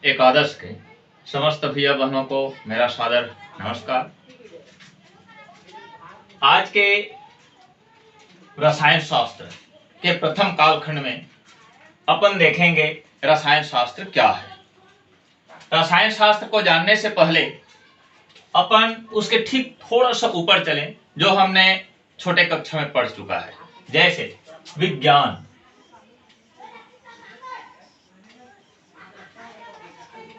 एकादश के समस्त भैया बहनों को मेरा सादर नमस्कार। आज के रसायन शास्त्र के प्रथम कालखंड में अपन देखेंगे रसायन शास्त्र क्या है। रसायन शास्त्र को जानने से पहले अपन उसके ठीक थोड़ा सा ऊपर चलें, जो हमने छोटे कक्षा में पढ़ चुका है, जैसे विज्ञान।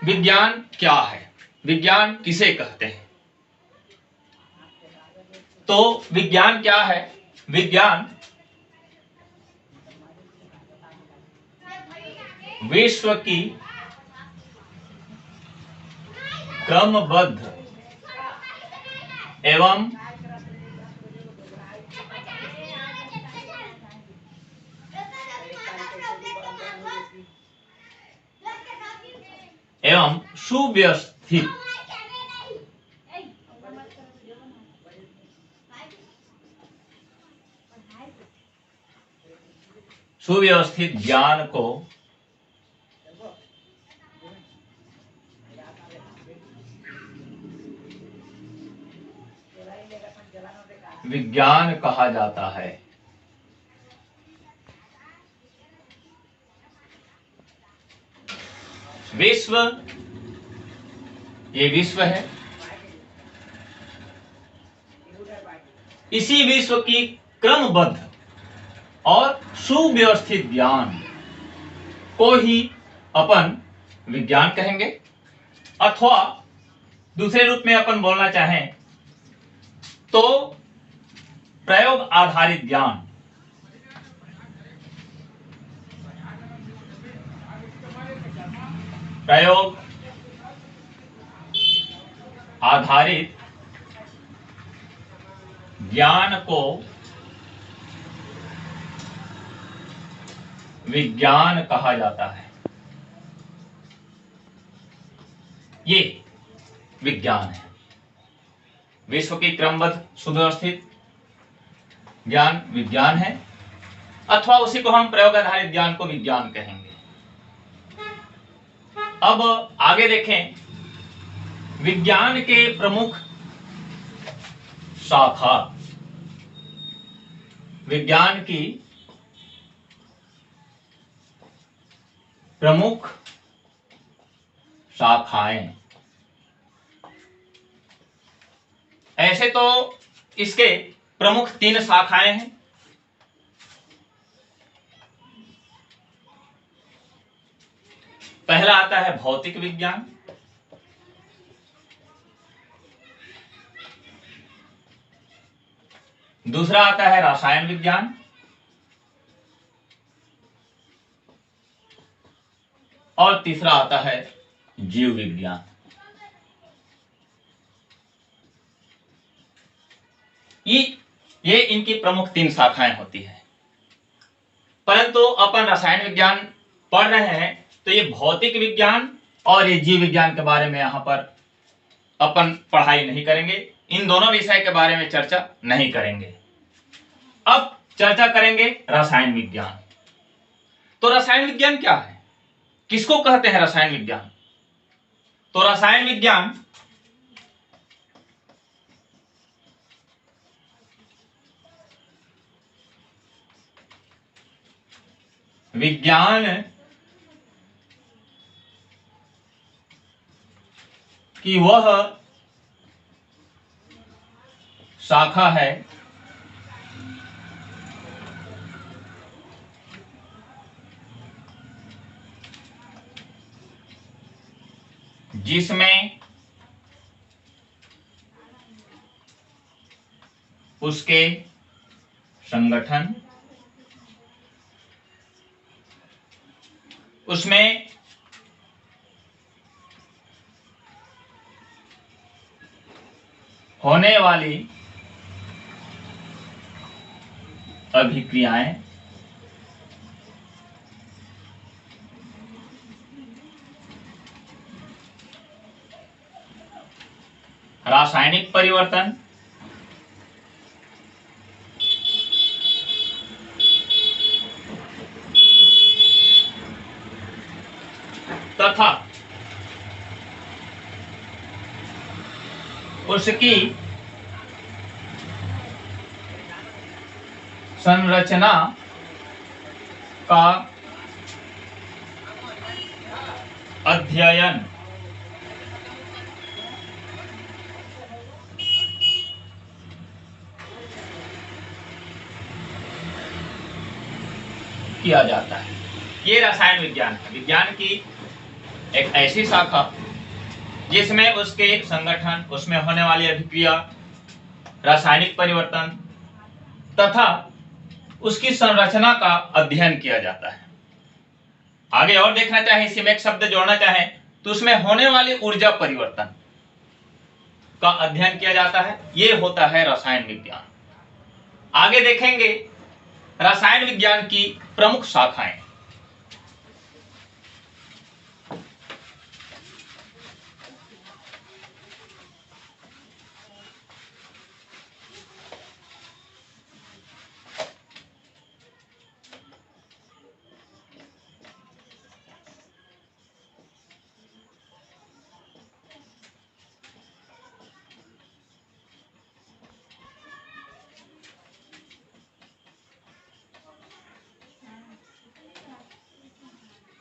विज्ञान क्या है, विज्ञान किसे कहते हैं? तो विज्ञान क्या है? विज्ञान विश्व की क्रमबद्ध एवं सुव्यवस्थित ज्ञान को विज्ञान कहा जाता है। विश्व, ये विश्व है, इसी विश्व की क्रमबद्ध और सुव्यवस्थित ज्ञान को ही अपन विज्ञान कहेंगे, अथवा दूसरे रूप में अपन बोलना चाहें तो प्रयोग आधारित ज्ञान। प्रयोग आधारित ज्ञान को विज्ञान कहा जाता है। ये विज्ञान है, विश्व की क्रमबद्ध सुव्यवस्थित ज्ञान विज्ञान है, अथवा उसी को हम प्रयोग आधारित ज्ञान को विज्ञान कहेंगे। अब आगे देखें, विज्ञान के प्रमुख शाखा, विज्ञान की प्रमुख शाखाएं। ऐसे तो इसके प्रमुख 3 शाखाएं हैं। पहला आता है भौतिक विज्ञान, दूसरा आता है रसायन विज्ञान, और तीसरा आता है जीव विज्ञान। ये इनकी प्रमुख 3 शाखाएं होती हैं। परंतु अपन रसायन विज्ञान पढ़ रहे हैं तो ये भौतिक विज्ञान और ये जीव विज्ञान के बारे में यहाँ पर अपन पढ़ाई नहीं करेंगे, इन दोनों विषय के बारे में चर्चा नहीं करेंगे। अब चर्चा करेंगे रसायन विज्ञान। तो रसायन विज्ञान क्या है, किसको कहते हैं रसायन विज्ञान? तो रसायन विज्ञान विज्ञान की वह शाखा है जिसमें उसके संगठन, उसमें होने वाली अभिक्रियाएं, रासायनिक परिवर्तन, तथा उसकी संरचना का अध्ययन किया जाता है। ये रसायन विज्ञान है, विज्ञान की एक ऐसी शाखा जिसमें उसके संगठन, उसमें होने वाली अभिक्रिया, रासायनिक परिवर्तन तथा उसकी संरचना का अध्ययन किया जाता है। आगे और देखना चाहे, इसी में एक शब्द जोड़ना चाहे तो उसमें होने वाली ऊर्जा परिवर्तन का अध्ययन किया जाता है। ये होता है रसायन विज्ञान। आगे देखेंगे रसायन विज्ञान की प्रमुख शाखाएं।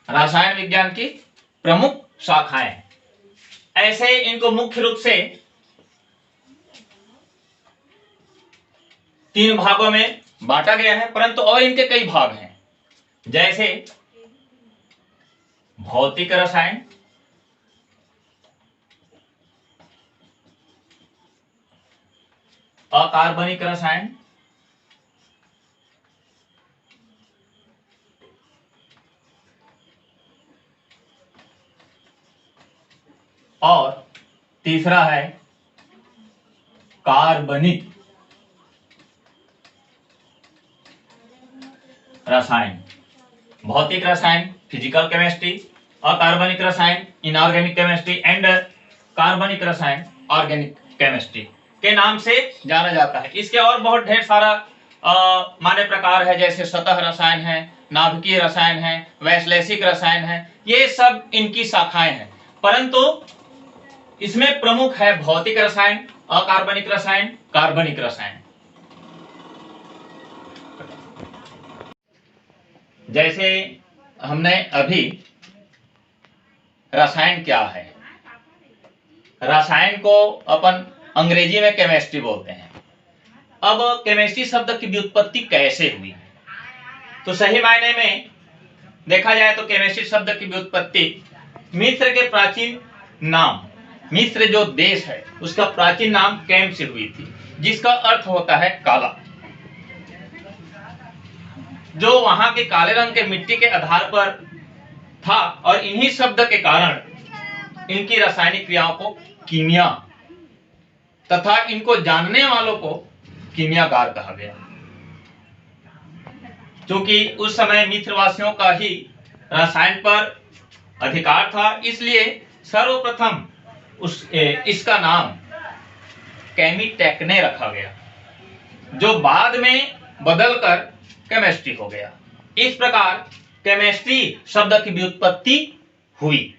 रसायन विज्ञान की प्रमुख शाखाएं, ऐसे इनको मुख्य रूप से 3 भागों में बांटा गया है, परंतु और इनके कई भाग हैं, जैसे भौतिक रसायन, अकार्बनिक रसायन, और तीसरा है कार्बनिक रसायन। भौतिक रसायन फिजिकल केमिस्ट्री, अकार्बनिक रसायन इनऑर्गेनिक केमिस्ट्री एंड कार्बनिक रसायन ऑर्गेनिक केमिस्ट्री के नाम से जाना जाता है। इसके और बहुत ढेर सारा माने प्रकार है, जैसे सतह रसायन है, नाभिकीय रसायन है, वैश्लेषिक रसायन है, ये सब इनकी शाखाएं हैं। परंतु इसमें प्रमुख है भौतिक रसायन, अकार्बनिक रसायन, कार्बनिक रसायन। जैसे हमने अभी रसायन क्या है, रसायन को अपन अंग्रेजी में केमिस्ट्री बोलते हैं। अब केमिस्ट्री शब्द की व्युत्पत्ति कैसे हुई, तो सही मायने में देखा जाए तो केमिस्ट्री शब्द की व्युत्पत्ति मिस्र के प्राचीन नाम, मिस्र जो देश है उसका प्राचीन नाम कैम से हुई थी, जिसका अर्थ होता है काला। जो वहां के काले रंग के मिट्टी के आधार पर था, और इन्हीं शब्द के कारण इनकी रासायनिक क्रियाओं को कीमिया तथा इनको जानने वालों को कीमियाकार कहा गया। क्योंकि उस समय मिस्रवासियों का ही रसायन पर अधिकार था, इसलिए सर्वप्रथम इसका नाम केमिटेक्ने रखा गया, जो बाद में बदलकर केमिस्ट्री हो गया। इस प्रकार केमिस्ट्री शब्द की व्युत्पत्ति हुई।